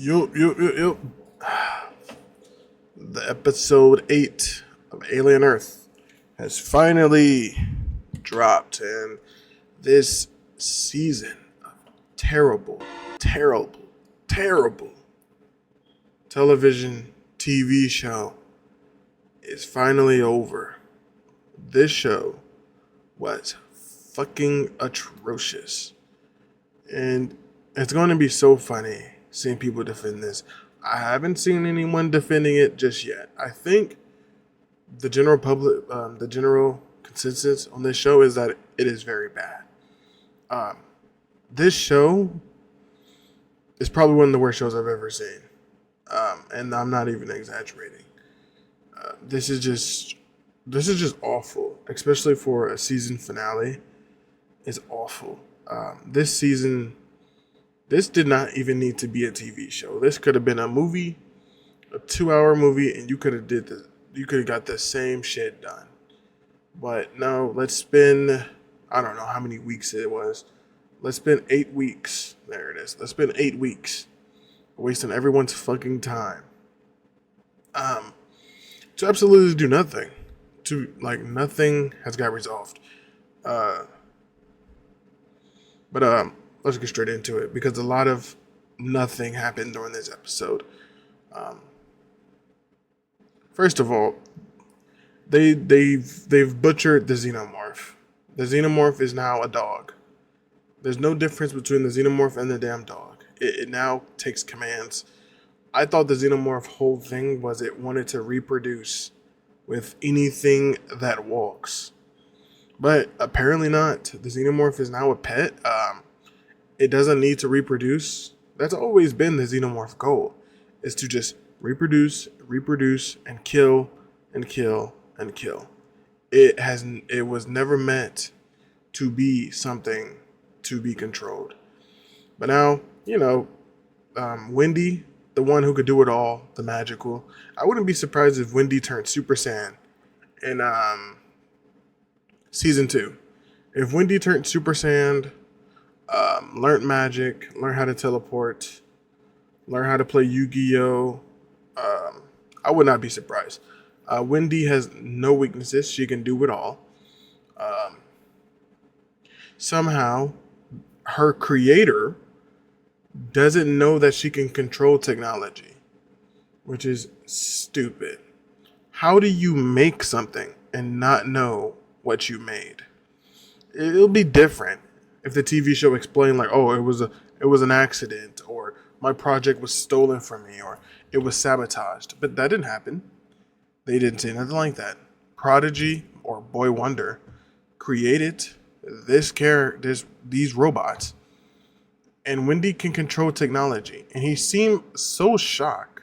Yo. The episode 8 of Alien Earth has finally dropped, and this season of terrible, terrible, terrible television TV show is finally over. This show was fucking atrocious. And it's going to be so funny seeing people defend this. I haven't seen anyone defending it just yet. I think the general public, the general consensus on this show is that it is very bad. Um, this show is probably one of the worst shows I've ever seen, and I'm not even exaggerating. This is just awful, especially for a season finale. It's awful. This season, this did not even need to be a TV show. This could have been a movie, a 2-hour movie, and you could have did the, you could have got the same shit done. But no, let's spend, I don't know how many weeks it was. Let's spend 8 weeks. There it is. Let's spend 8 weeks wasting everyone's fucking time. To absolutely do nothing. To like nothing has got resolved. Uh, but let's get straight into it because a lot of nothing happened during this episode. Um, First of all, they've butchered the xenomorph. The xenomorph is now a dog. There's no difference between the xenomorph and the damn dog. It now takes commands. I thought the xenomorph whole thing was it wanted to reproduce with anything that walks. But apparently not. The xenomorph is now a pet. It doesn't need to reproduce. That's always been the xenomorph goal, is to just reproduce, and kill, and kill, and kill. It was never meant to be something to be controlled. But now, Wendy, the one who could do it all, the magical. I wouldn't be surprised if Wendy turned Super Saiyan in season 2. If Wendy turned Super Saiyan, learned magic, learned how to teleport, learned how to play Yu-Gi-Oh, I would not be surprised. Wendy has no weaknesses. She can do it all. Um, Somehow, her creator doesn't know that she can control technology, which is stupid. How do you make something and not know what you made? It'll be different if the TV show explained like, oh, it was an accident, or my project was stolen from me, or it was sabotaged. But that didn't happen. They didn't say nothing like that. Prodigy or Boy Wonder created these robots, and Wendy can control technology. And he seemed so shocked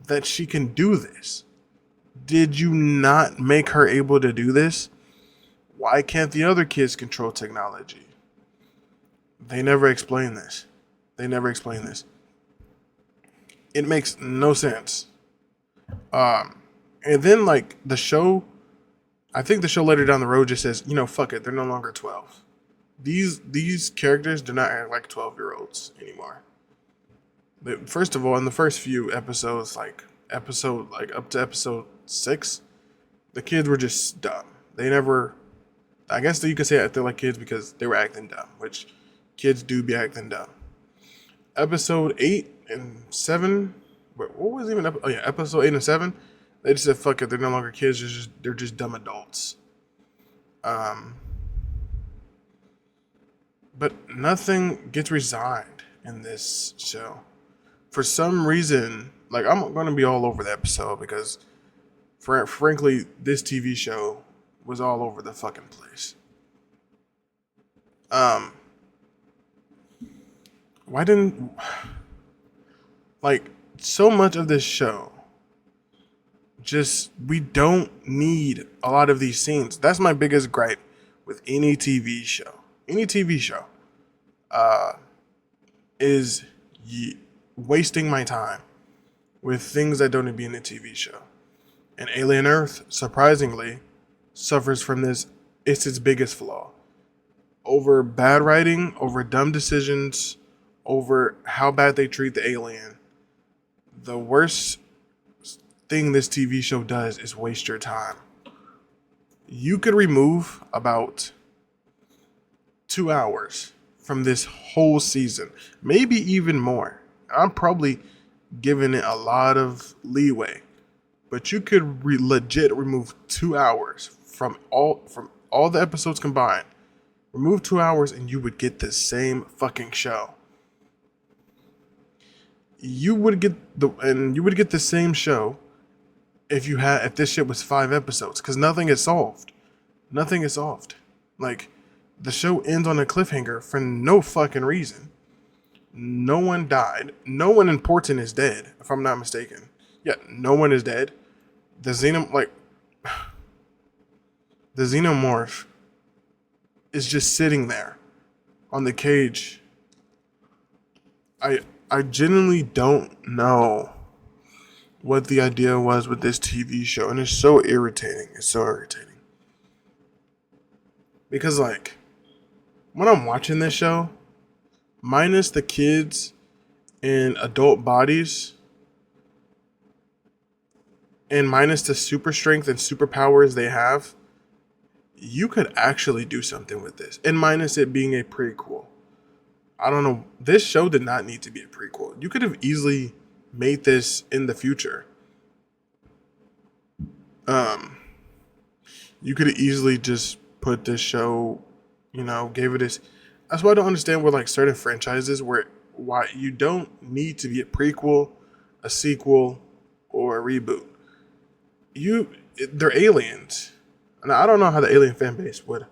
that she can do this. Did you not make her able to do this? Why can't the other kids control technology? They never explain this. They never explain this. It makes no sense. And then like the show, I think the show later down the road just says, fuck it, they're no longer 12. These characters do not act like 12-year-olds anymore. First of all, in the first few episodes, up to episode 6, the kids were just dumb. They never, I guess that you could say acted like kids because they were acting dumb, which kids do be acting dumb. Episode 8 and 7, what was even episode 8 and 7, they just said fuck it, they're no longer kids, they're just dumb adults. But nothing gets resigned in this show. For some reason, like I'm gonna be all over the episode because frankly, this TV show was all over the fucking place. Um why didn't like so much of this show just we don't need a lot of these scenes. That's my biggest gripe with any TV show. Any TV show uh, is wasting my time with things that don't need to be in a TV show. And Alien Earth, surprisingly, suffers from this. It's its biggest flaw. Over bad writing, over dumb decisions, over how bad they treat the alien. The worst thing this TV show does is waste your time. You could remove about 2 hours from this whole season, maybe even more. I'm probably giving it a lot of leeway, but you could legit remove 2 hours from all the episodes combined. Remove 2 hours and you would get the same fucking show. You would get the same show if this shit was 5 episodes, because nothing is solved. Nothing is solved. Like, the show ends on a cliffhanger for no fucking reason. No one died. No one important is dead, if I'm not mistaken. Yeah, no one is dead. The the xenomorph is just sitting there on the cage. I genuinely don't know what the idea was with this TV show, and it's so irritating. It's so irritating. Because like when I'm watching this show, minus the kids in adult bodies and minus the super strength and superpowers they have, you could actually do something with this. And minus it being a prequel. I don't know. This show did not need to be a prequel. You could have easily made this in the future. Um, you could have easily just put this show, gave it this. That's why I don't understand where like certain franchises why you don't need to be a prequel, a sequel, or a reboot. They're aliens, and I don't know how the alien fan base would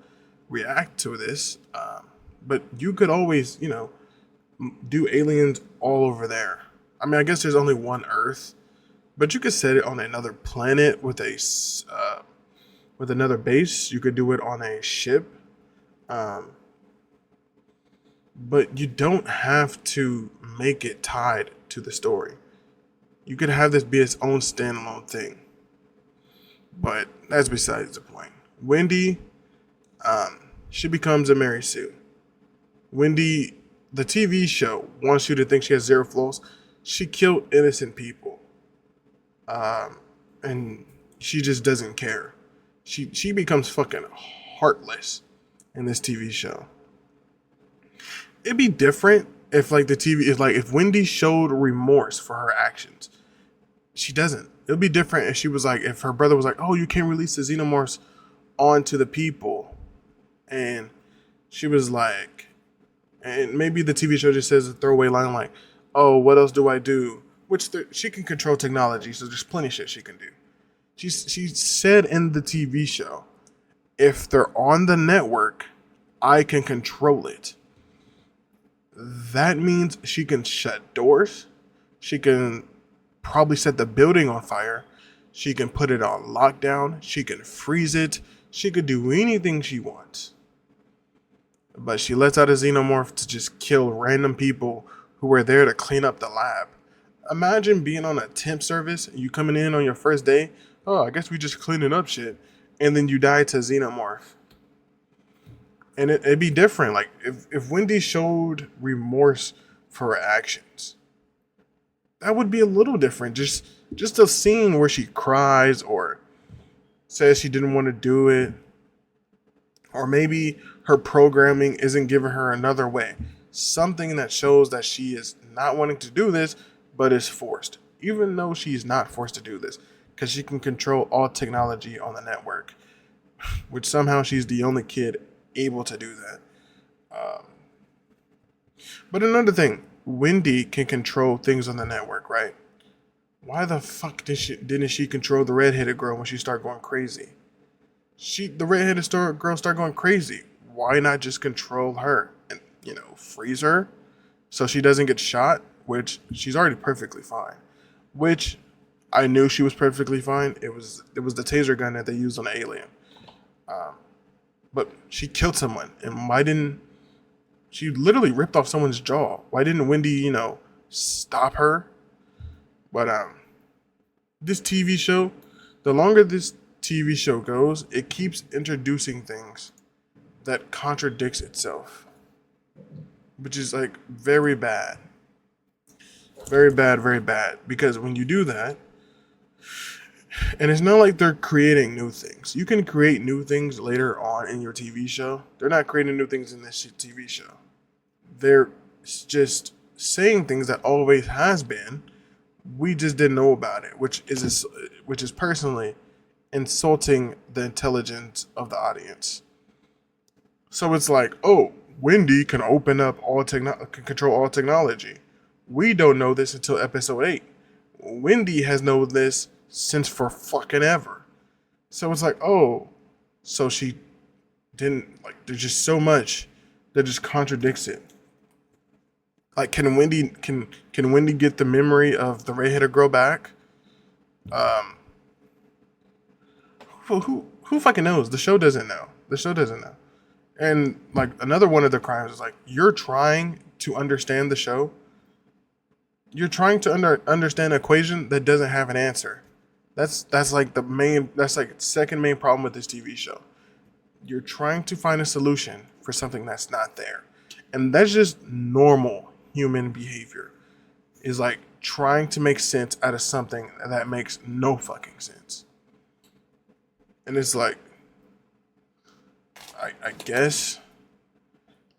react to this. But you could always, do aliens all over there. I mean, I guess there's only one Earth, but you could set it on another planet with another base. You could do it on a ship, but you don't have to make it tied to the story. You could have this be its own standalone thing, but that's besides the point. Wendy, she becomes a Mary Sue. Wendy, the TV show wants you to think she has zero flaws. She killed innocent people, and she just doesn't care. She becomes fucking heartless in this TV show. It'd be different if like the TV is like if Wendy showed remorse for her actions. She doesn't. It'd be different if she was like if her brother was like, "Oh, you can't release the xenomorphs onto the people," and she was like, and maybe the TV show just says a throwaway line like, "Oh, what else do I do?" Which she can control technology, so there's plenty of shit she can do. She said in the TV show, if they're on the network, I can control it. That means she can shut doors. She can probably set the building on fire. She can put it on lockdown. She can freeze it. She could do anything she wants. But she lets out a xenomorph to just kill random people who were there to clean up the lab. Imagine being on a temp service, you coming in on your first day. Oh, I guess we just cleaning up shit. And then you die to a xenomorph. And it'd be different. Like, if Wendy showed remorse for her actions, that would be a little different. Just a scene where she cries or says she didn't want to do it. Or maybe her programming isn't giving her another way. Something that shows that she is not wanting to do this, but is forced. Even though she's not forced to do this. Because she can control all technology on the network. Which somehow she's the only kid able to do that. But another thing, Wendy can control things on the network, right? Why the fuck didn't she control the redheaded girl when she started going crazy? The redheaded girl started going crazy. Why not just control her and freeze her so she doesn't get shot? Which she's already perfectly fine. Which I knew she was perfectly fine. It was the taser gun that they used on the alien. But she killed someone, and why didn't she literally ripped off someone's jaw? Why didn't Wendy, stop her? But this TV show, the longer this TV show goes, it keeps introducing things that contradicts itself, which is like very bad. Very bad, very bad. Because when you do that, and it's not like they're creating new things. You can create new things later on in your TV show. They're not creating new things in this TV show. They're just saying things that always has been. We just didn't know about it, which is personally insulting the intelligence of the audience. So it's like, oh, Wendy can can control all technology. We don't know this until episode 8. Wendy has known this since for fucking ever. So it's like, oh, so she didn't like. There's just so much that just contradicts it. Like, can Wendy get the memory of the redheaded girl back? Um, who fucking knows? The show doesn't know. The show doesn't know. And like another one of the crimes is like you're trying to understand the show. You're trying to understand an equation that doesn't have an answer. That's like the main. That's like second main problem with this TV show. You're trying to find a solution for something that's not there, and that's just normal human behavior. Is like trying to make sense out of something that makes no fucking sense. And it's like, I guess.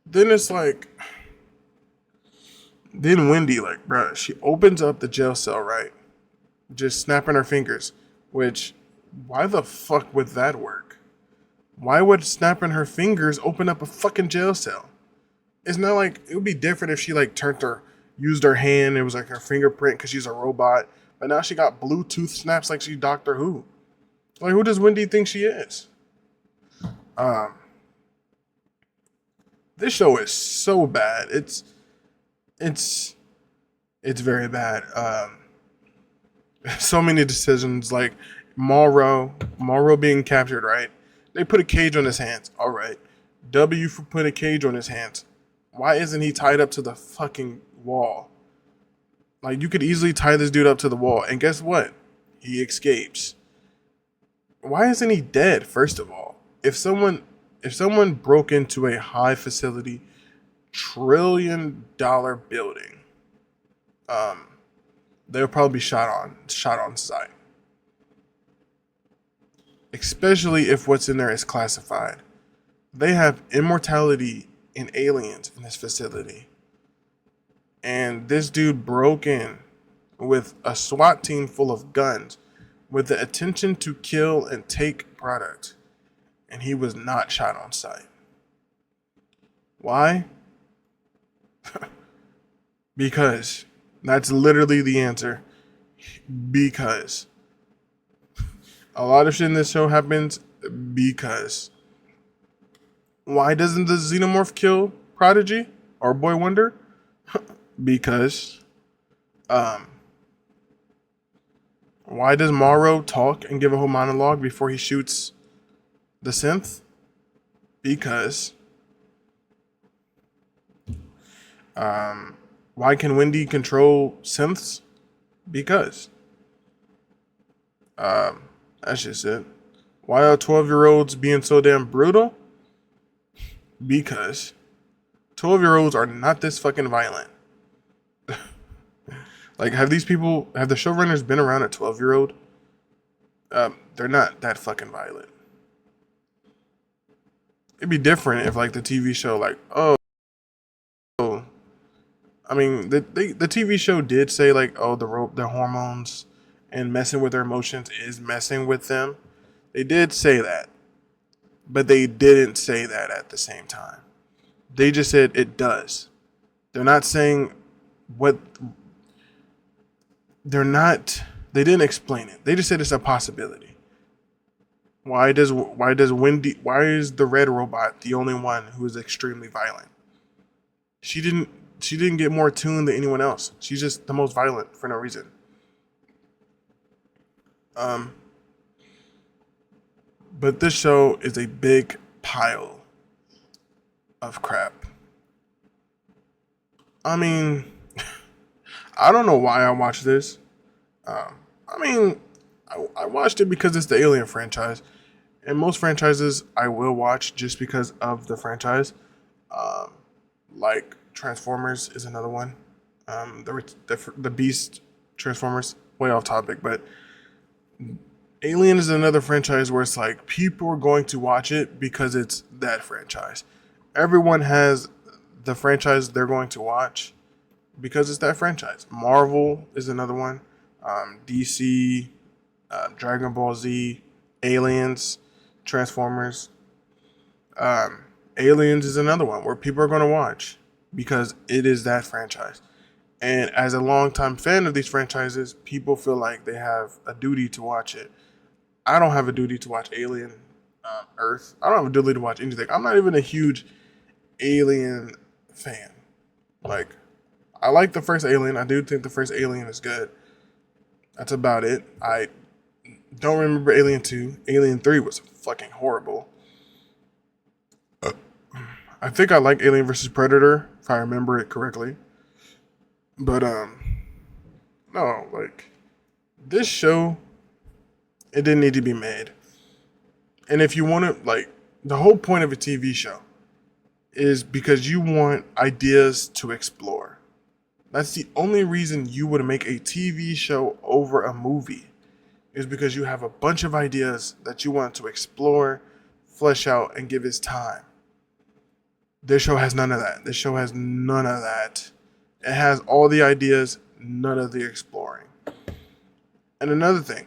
Then it's like, then Wendy, like, bruh, she opens up the jail cell, right? Just snapping her fingers. Which, why the fuck would that work? Why would snapping her fingers open up a fucking jail cell? It's not like, it would be different if she, like, used her hand, it was like her fingerprint because she's a robot. But now she got Bluetooth snaps like she's Doctor Who. Like, who does Wendy think she is? Um, this show is so bad. It's it's very bad. So many decisions like Morrow being captured, right? They put a cage on his hands. All right. W for putting a cage on his hands. Why isn't he tied up to the fucking wall? Like, you could easily tie this dude up to the wall, and guess what? He escapes. Why isn't he dead? First of all, if someone broke into a high facility $1 trillion building, um, they'll probably be shot on sight. Especially if what's in there is classified. They have immortality and aliens in this facility. And this dude broke in with a SWAT team full of guns with the intention to kill and take product. And he was not shot on sight. Why? Because. That's literally the answer. Because. A lot of shit in this show happens because. Why doesn't the Xenomorph kill Prodigy or Boy Wonder? Because. Um. Why does Morrow talk and give a whole monologue before he shoots the synth? Because. Why can Wendy control synths? Because. That's just it. Why are 12-year-olds being so damn brutal? Because 12-year-olds are not this fucking violent. Like, have the showrunners been around a 12-year-old? They're not that fucking violent. It'd be different if, like, the TV show, like, oh, I mean, the TV show did say, like, oh, the hormones and messing with their emotions is messing with them. They did say that, but they didn't say that at the same time. They just said it does. They're not saying what. They didn't explain it. They just said it's a possibility. Why is the red robot the only one who is extremely violent? She didn't get more tuned than anyone else. She's just the most violent for no reason. But this show is a big pile of crap. I mean, I don't know why I watched this. I mean, I watched it because it's the Alien franchise. And most franchises I will watch just because of the franchise. Like Transformers is another one. The Beast Transformers. Way off topic, but Alien is another franchise where it's like people are going to watch it because it's that franchise. Everyone has the franchise they're going to watch because it's that franchise. Marvel is another one. DC, Dragon Ball Z, Aliens, Transformers. Aliens is another one where people are going to watch because it is that franchise. And as a longtime fan of these franchises, people feel like they have a duty to watch it. I don't have a duty to watch Alien, Earth. I don't have a duty to watch anything. I'm not even a huge Alien fan. Like, I like the first Alien. I do think the first Alien is good. That's about it. I don't remember Alien 2. Alien 3 was fucking horrible. I think I like Alien vs. Predator, if I remember it correctly. But, no, like, this show, it didn't need to be made. And if you want to, like, the whole point of a TV show is because you want ideas to explore. That's the only reason you would make a TV show over a movie, is because you have a bunch of ideas that you want to explore, flesh out, and give its time. This show has none of that. This show has none of that. It has all the ideas, none of the exploring. And another thing,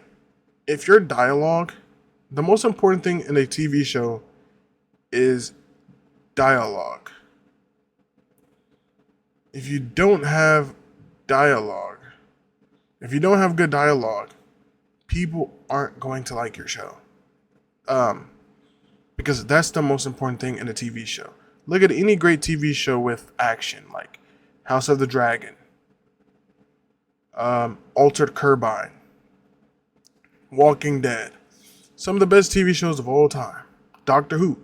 if your dialogue, the most important thing in a TV show is dialogue. If you don't have dialogue, if you don't have good dialogue, people aren't going to like your show. Because that's the most important thing in a TV show. Look at any great TV show with action, like House of the Dragon, Altered Carbine, Walking Dead, some of the best TV shows of all time, Doctor Who.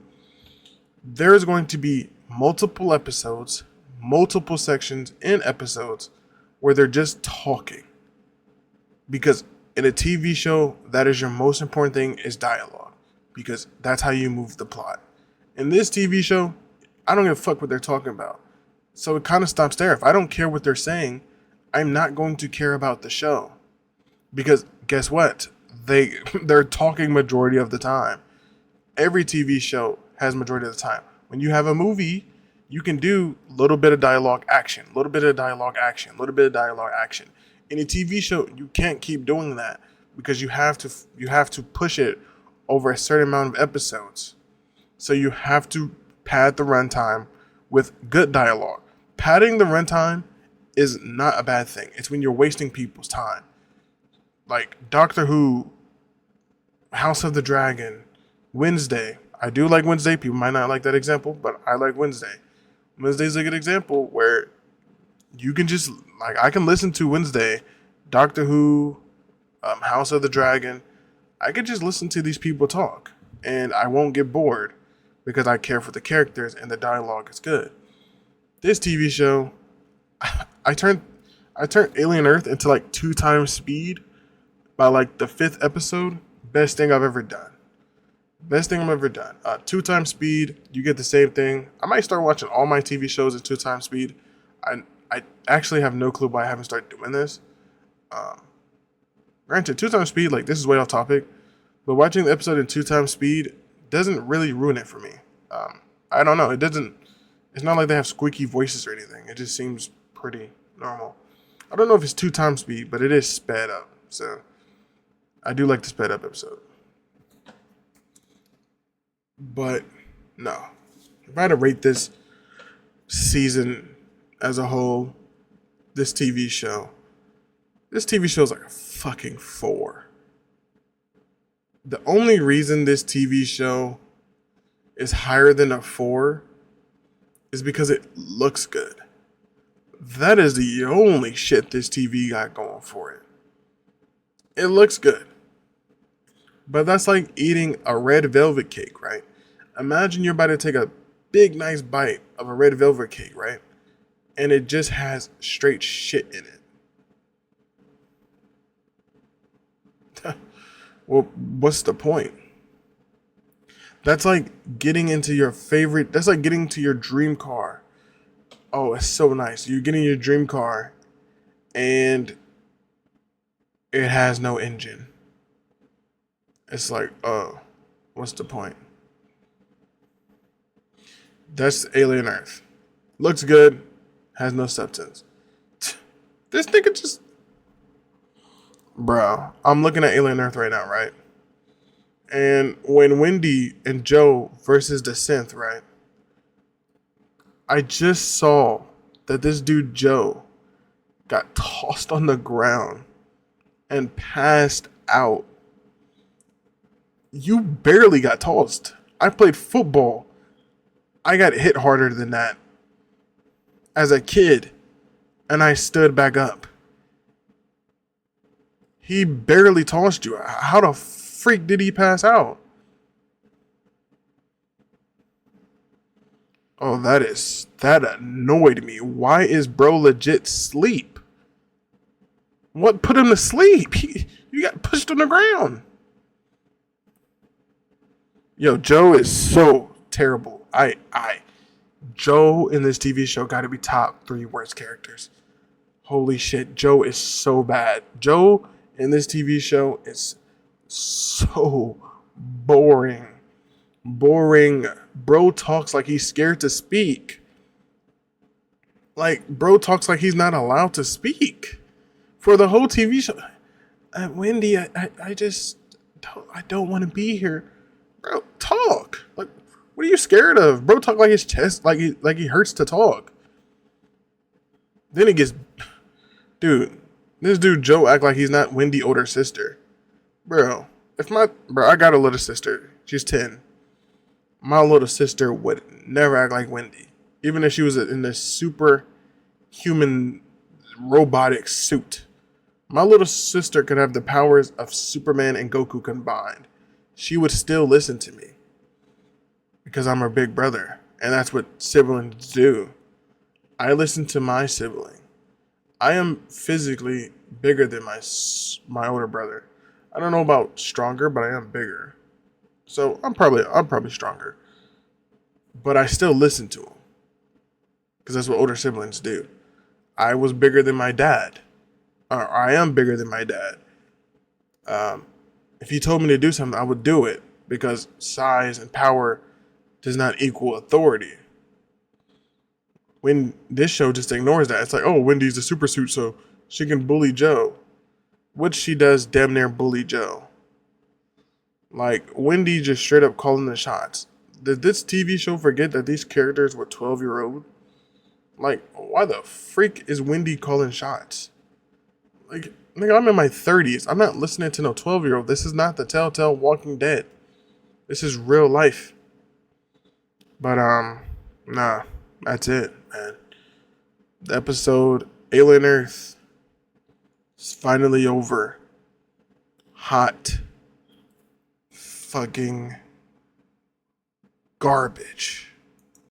There is going to be multiple episodes, multiple sections in episodes where they're just talking. Because in a TV show, that is your most important thing, is dialogue. Because that's how you move the plot. In this TV show, I don't give a fuck what they're talking about. So it kind of stops there. If I don't care what they're saying, I'm not going to care about the show. Because guess what? They're talking majority of the time. Every TV show has majority of the time. When you have a movie, you can do a little bit of dialogue action, a little bit of dialogue action, a little bit of dialogue action. In a TV show, you can't keep doing that because you have to push it over a certain amount of episodes. So you have to pad the runtime with good dialogue. Padding the runtime is not a bad thing. It's when you're wasting people's time. Like Doctor Who, House of the Dragon, Wednesday. I do like Wednesday. People might not like that example, but I like Wednesday. Wednesday's a good example where you can just, like, I can listen to Wednesday, Doctor Who, House of the Dragon. I could just listen to these people talk and I won't get bored because I care for the characters and the dialogue is good. This TV show, I turned Alien Earth into like 2 times speed by like the 5th episode. Best thing I've ever done. Best thing I've ever done. 2 times speed, you get the same thing. I might start watching all my TV shows at 2 times speed. I actually have no clue why I haven't started doing this. Granted, 2 times speed, like, this is way off topic, but watching the episode in 2 times speed doesn't really ruin it for me. I don't know. It's not like they have squeaky voices or anything. It just seems pretty normal. I don't know if it's 2 times speed, but it is sped up. So I do like the sped up episode. But no, if I had to rate this season as a whole, this TV show is like a fucking 4. The only reason this TV show is higher than a 4 is because it looks good. That is the only shit this TV got going for it. It looks good. But that's like eating a red velvet cake, right? Imagine you're about to take a big, nice bite of a red velvet cake, right? And it just has straight shit in it. Well, what's the point? That's like getting into your favorite, that's like getting to your dream car. Oh, it's so nice. You're getting your dream car and it has no engine. It's like, oh, what's the point? That's Alien Earth. Looks good, has no substance. This nigga just, bro. I'm looking at Alien Earth right now, right? And when Wendy and Joe versus the synth, right? I just saw that this dude Joe got tossed on the ground and passed out. You barely got tossed. I played football. I got hit harder than that as a kid, and I stood back up. He barely tossed you. How the freak did he pass out? Oh, that annoyed me. Why is bro legit sleep? What put him to sleep? You got pushed on the ground. Yo, Joe is so terrible. Joe in this TV show got to be top 3 worst characters. Holy shit, Joe is so bad. Joe in this TV show is so boring. Boring. Bro talks like he's scared to speak. Like, bro talks like he's not allowed to speak for the whole TV show. Wendy, I just I don't want to be here. Bro, talk. Like, what are you scared of? Bro talk like his chest, like he hurts to talk. Then he gets, dude. This dude Joe act like he's not Wendy's older sister. Bro, I got a little sister. She's 10. My little sister would never act like Wendy, even if she was in this super human robotic suit. My little sister could have the powers of Superman and Goku combined. She would still listen to me because I'm her big brother, and that's what siblings do. I listen to my sibling. I am physically bigger than my older brother. I don't know about stronger, but I am bigger. So I'm probably stronger. But I still listen to him because that's what older siblings do. I was bigger than my dad. Or I am bigger than my dad. If he told me to do something, I would do it because size and power does not equal authority. When this show just ignores that, it's like, oh, Wendy's a super suit, so she can bully Joe. Which she does damn near bully Joe. Like, Wendy just straight up calling the shots. Did this TV show forget that these characters were 12-year-old? Like, why the freak is Wendy calling shots? Like, nigga, I'm in my 30s. I'm not listening to no 12-year-old. This is not the Telltale Walking Dead. This is real life. But, nah, that's it, man. The episode Alien Earth is finally over. Hot fucking garbage.